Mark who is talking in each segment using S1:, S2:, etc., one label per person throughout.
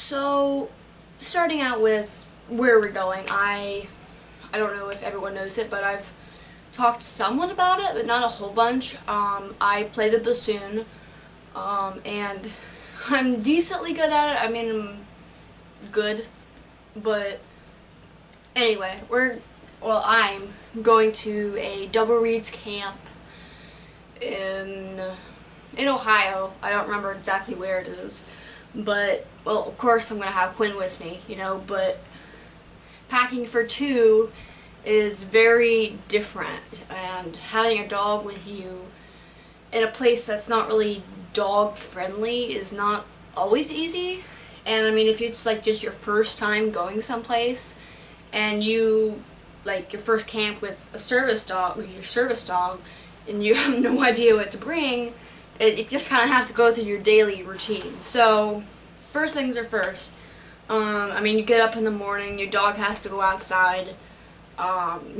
S1: So, starting out with where we're going, I don't know if everyone knows it, but I've talked somewhat about it, but not a whole bunch. I play the bassoon, and I'm decently good at it. I mean, I'm good, but anyway, I'm going to a double reeds camp in Ohio. I don't remember exactly where it is. But, well, of course I'm going to have Quinn with me, but packing for two is very different, and having a dog with you in a place that's not really dog friendly is not always easy. And I mean, if it's like just your first time going someplace and you like your first camp with a service dog, with your service dog, and you have no idea what to bring, you just kind of have to go through your daily routine. So, first things are first. I mean, you get up in the morning, your dog has to go outside,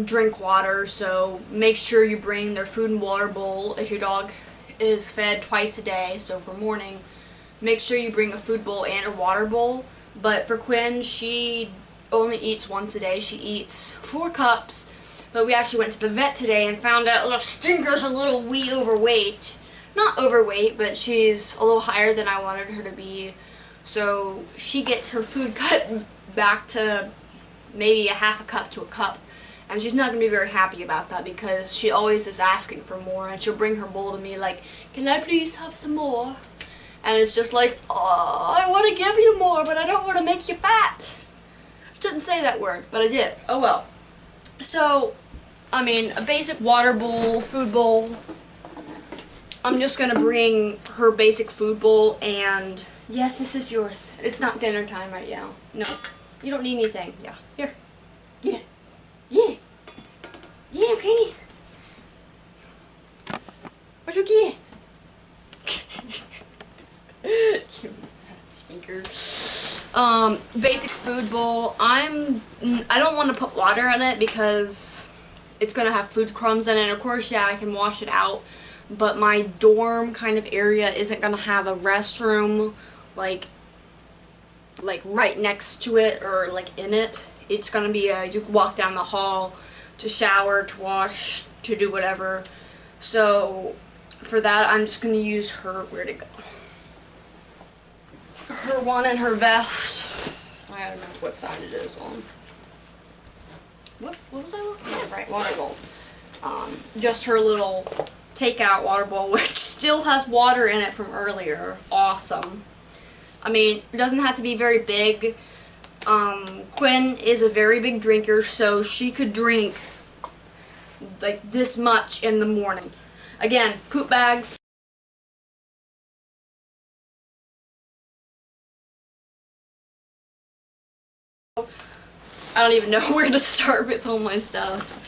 S1: drink water, so make sure you bring their food and water bowl if your dog is fed twice a day. So for morning, make sure you bring a food bowl and a water bowl. But for Quinn, she only eats once a day. She eats 4 cups, but we actually went to the vet today and found out the Stinker's a little wee overweight. Not overweight, but she's a little higher than I wanted her to be. So she gets her food cut back to maybe a half a cup to a cup. And she's not going to be very happy about that because she always is asking for more. And she'll bring her bowl to me like, "Can I please have some more?" And it's just like, "Oh, I want to give you more, but I don't want to make you fat." Didn't say that word, but I did. Oh well. So, I mean, a basic water bowl, food bowl. I'm just going to bring her basic food bowl, and yes, this is yours. It's not dinner time right now. No, you don't need anything. Yeah, here. Get it. Get it. Get it, Kenny. What you get? Stinker. Basic food bowl. I don't want to put water in it because it's gonna have food crumbs in it. Of course, yeah, I can wash it out, but my dorm kind of area isn't gonna have a restroom like right next to it or like in it. It's gonna be you can walk down the hall to shower, to wash, to do whatever. So for that, I'm just gonna use her. Where'd it go? Her one and her vest. I don't know what side it is on. What was I looking at? Right, water bowl. Just her little takeout water bowl, which still has water in it from earlier. Awesome. I mean, it doesn't have to be very big. Quinn is a very big drinker, so she could drink like this much in the morning. Again, poop bags. I don't even know where to start with all my stuff.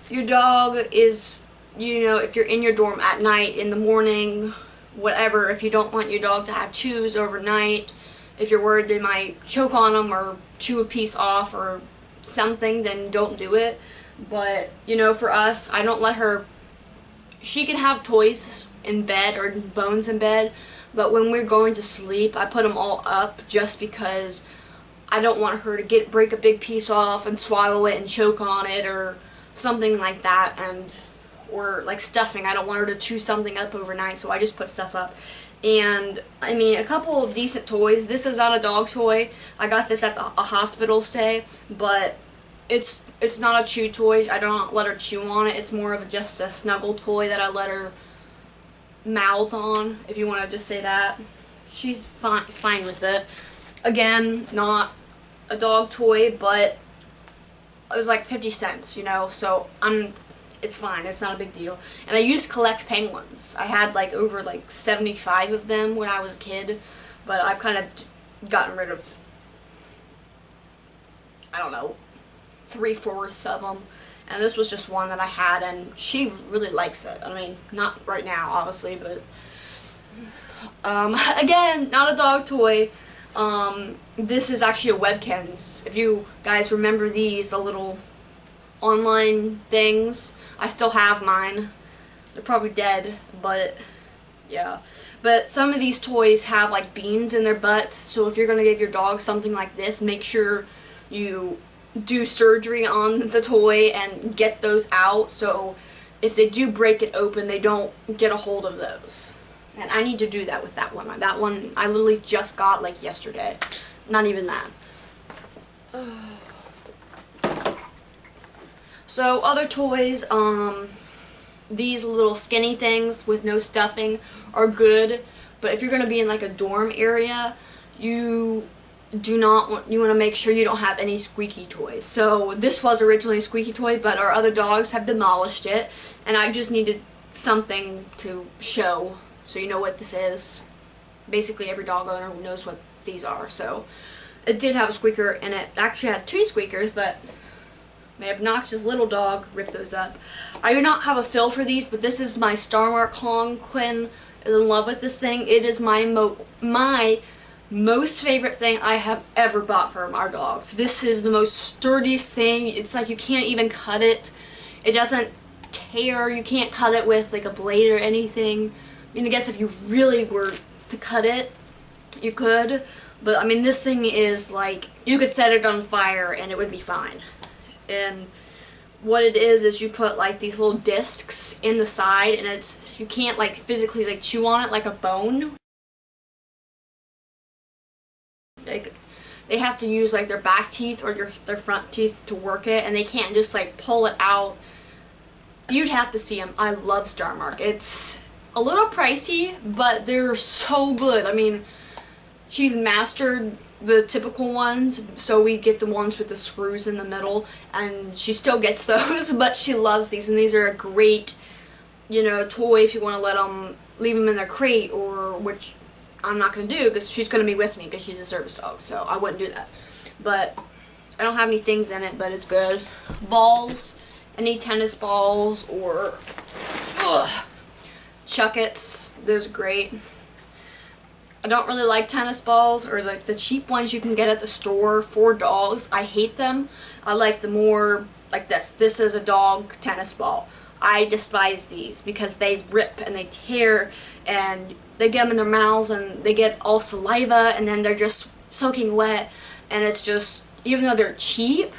S1: Your dog is, if you're in your dorm at night, in the morning, whatever, if you don't want your dog to have chews overnight, if you're worried they might choke on them or chew a piece off or something, then don't do it. But, for us, I don't let her, she can have toys in bed or bones in bed, but when we're going to sleep, I put them all up just because I don't want her to break a big piece off and swallow it and choke on it or something like that, or like stuffing. I don't want her to chew something up overnight, so I just put stuff up. And I mean, a couple of decent toys. This is not a dog toy. I got this at a hospital stay, but it's not a chew toy. I don't let her chew on it. It's more of just a snuggle toy that I let her mouth on, if you want to just say that. She's fine with it. Again, not a dog toy, but it was like 50 cents, so it's fine. It's not a big deal. And I used to collect penguins. I had over 75 of them when I was a kid, but I've kind of gotten rid of, I don't know, 3/4 of them. And this was just one that I had, and she really likes it. I mean, not right now, obviously, but again, not a dog toy. This is actually a Webkinz. If you guys remember these, the little online things, I still have mine. They're probably dead, but yeah. But some of these toys have like beans in their butts, so if you're going to give your dog something like this, make sure you do surgery on the toy and get those out, so if they do break it open, they don't get a hold of those. And I need to do that with that one. That one I literally just got like yesterday. Not even that. So other toys, these little skinny things with no stuffing are good, but if you're going to be in like a dorm area, you want to make sure you don't have any squeaky toys. So this was originally a squeaky toy, but our other dogs have demolished it, and I just needed something to show so you know what this is. Basically every dog owner knows what these are. So it did have a squeaker, and it actually had 2 squeakers, but my obnoxious little dog ripped those up. I do not have a fill for these, but this is my Star Mark Kong. Quinn is in love with this thing. It is my most favorite thing I have ever bought for our dogs. This is the most sturdiest thing. It's like you can't even cut it. It doesn't tear. You can't cut it with like a blade or anything. I mean, I guess if you really were to cut it, you could. But I mean, this thing is like, you could set it on fire and it would be fine. And what it is you put like these little discs in the side, and you can't like physically like chew on it like a bone. Like, they have to use like their back teeth or their front teeth to work it, and they can't just like pull it out. You'd have to see them. I love Star Mark. It's a little pricey, but they're so good. I mean, she's mastered the typical ones, so we get the ones with the screws in the middle, and she still gets those, but she loves these, and these are a great, you know, toy if you want to leave them in their crate, or which I'm not going to do because she's going to be with me because she's a service dog, so I wouldn't do that. But I don't have any things in it, but it's good. Balls, any tennis balls or Chuckets, those are great. I don't really like tennis balls or like the cheap ones you can get at the store for dogs. I hate them. I like the more like this. This is a dog tennis ball. I despise these because they rip and they tear, and they get them in their mouths and they get all saliva, and then they're just soaking wet, and it's just, even though they're cheap,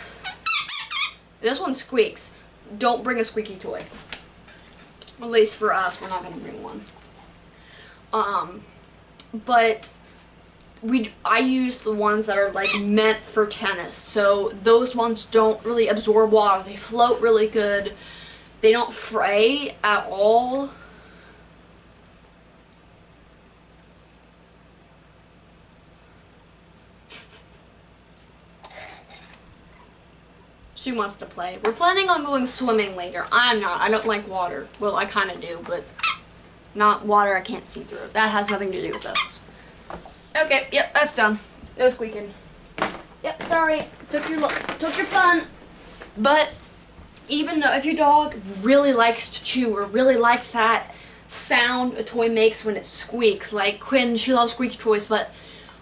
S1: this one squeaks. Don't bring a squeaky toy. At least for us, we're not going to bring one. But I use the ones that are like meant for tennis. So those ones don't really absorb water. They float really good. They don't fray at all. She wants to play. We're planning on going swimming later. I'm not. I don't like water. Well, I kind of do, but not water I can't see through. That has nothing to do with this. Okay, yep, that's done. No squeaking. Yep, sorry. Took your fun. But even though if your dog really likes to chew or really likes that sound a toy makes when it squeaks, like Quinn, she loves squeaky toys, but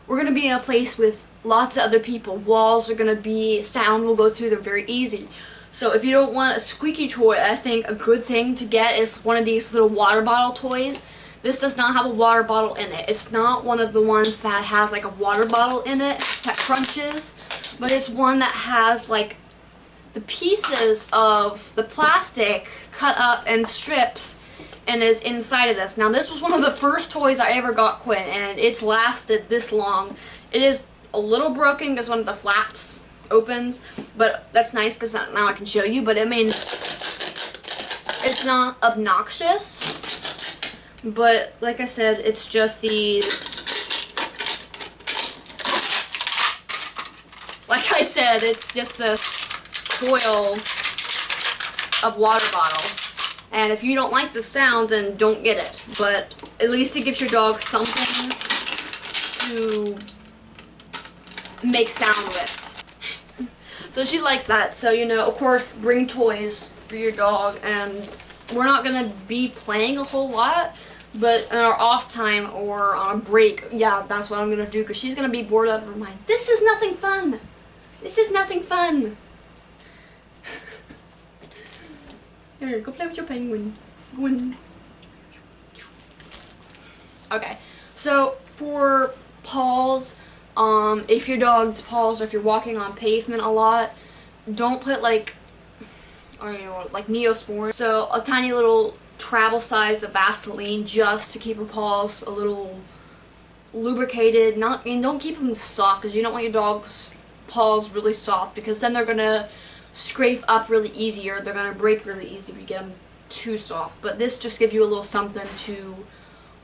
S1: we're going to be in a place with lots of other people. Walls are going to be, sound will go through, they're very easy. So if you don't want a squeaky toy, I think a good thing to get is one of these little water bottle toys. This does not have a water bottle in it. It's not one of the ones that has like a water bottle in it that crunches, but it's one that has like the pieces of the plastic cut up in strips and is inside of this. Now this was one of the first toys I ever got Quinn, and it's lasted this long. It is a little broken because one of the flaps opens, but that's nice because now I can show you. But I mean, it's not obnoxious, but like I said, it's just these, like I said, it's just this coil of water bottle. And if you don't like the sound, then don't get it. But at least it gives your dog something to make sound with. So she likes that. So, you know, of course, bring toys for your dog. And we're not going to be playing a whole lot. But in our off time or on a break, yeah, that's what I'm going to do. Because she's going to be bored out of her mind. This is nothing fun. This is nothing fun. Here, go play with your penguin. Okay, so for paws, if your dog's paws, or if you're walking on pavement a lot, don't put like, or you know, like Neosporin. So a tiny little travel size of Vaseline just to keep your paws a little lubricated. Not, and don't keep them soft because you don't want your dog's paws really soft, because then they're gonna scrape up really easy, or they're gonna break really easy if you get them too soft. But this just gives you a little something to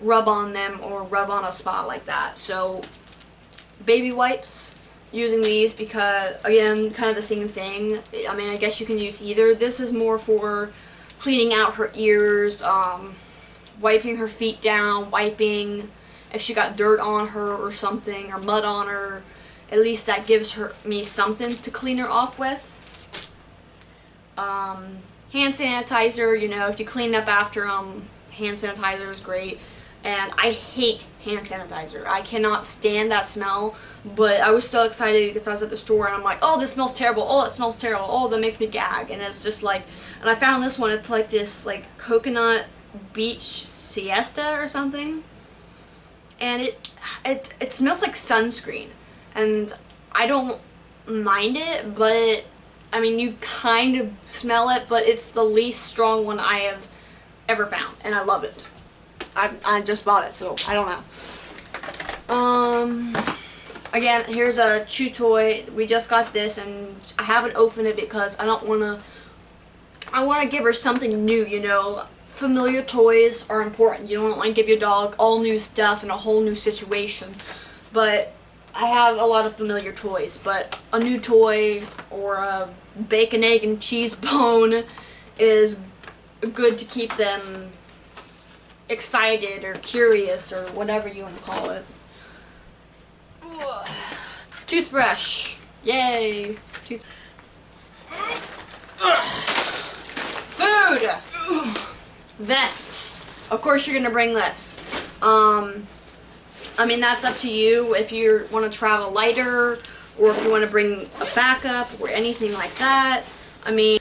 S1: rub on them or rub on a spot like that. So baby wipes, using these because, again, kind of the same thing. I mean, I guess you can use either. This is more for cleaning out her ears, wiping her feet down, wiping if she got dirt on her or something, or mud on her. At least that gives me something to clean her off with. Hand sanitizer, you know, if you clean up after them, hand sanitizer is great. And I hate hand sanitizer. I cannot stand that smell, but I was so excited because I was at the store and I'm like, oh, this smells terrible. Oh, it smells terrible. Oh, that makes me gag. And it's just like, and I found this one. It's like this like coconut beach siesta or something. And it smells like sunscreen. And I don't mind it, but I mean, you kind of smell it, but it's the least strong one I have ever found, and I love it. I just bought it, so I don't know. Again, here's a chew toy. We just got this, and I haven't opened it because I don't want to. I want to give her something new, you know. Familiar toys are important. You don't want to give your dog all new stuff in a whole new situation. But I have a lot of familiar toys, but a new toy or a bacon, egg, and cheese bone is good to keep them excited or curious or whatever you want to call it. Ugh. Toothbrush. Yay. Food. Vests. Of course you're going to bring this. I mean, that's up to you if you want to travel lighter or if you want to bring a backup or anything like that. I mean,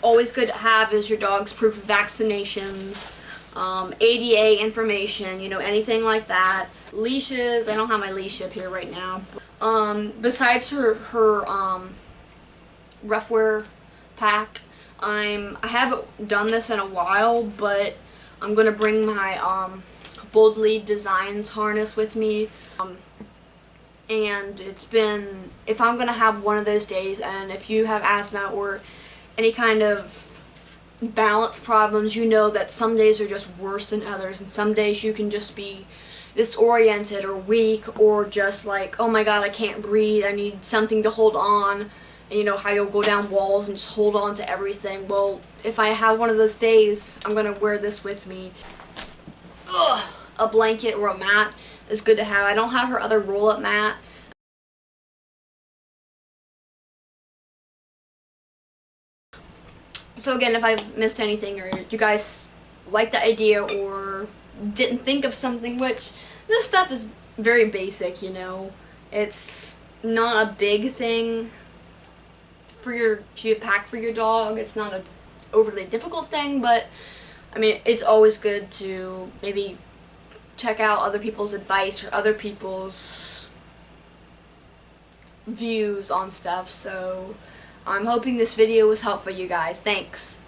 S1: always good to have is your dog's proof of vaccinations, ADA information, you know, anything like that. Leashes. I don't have my leash up here right now. Besides her rough wear pack, I haven't done this in a while, but I'm gonna bring my Bold Lead Designs harness with me. And it's been, if I'm gonna have one of those days, and if you have asthma or any kind of balance problems, you know that some days are just worse than others, and some days you can just be disoriented or weak or just like, oh my god, I can't breathe, I need something to hold on. And you know how you'll go down walls and just hold on to everything. Well, if I have one of those days, I'm gonna wear this with me. Ugh. A blanket or a mat is good to have. I don't have her other roll-up mat. So again, if I've missed anything or you guys like the idea or didn't think of something, which this stuff is very basic, you know. It's not a big thing to pack for your dog. It's not an overly difficult thing, but I mean, it's always good to maybe check out other people's advice or other people's views on stuff. So I'm hoping this video was helpful, you guys. Thanks.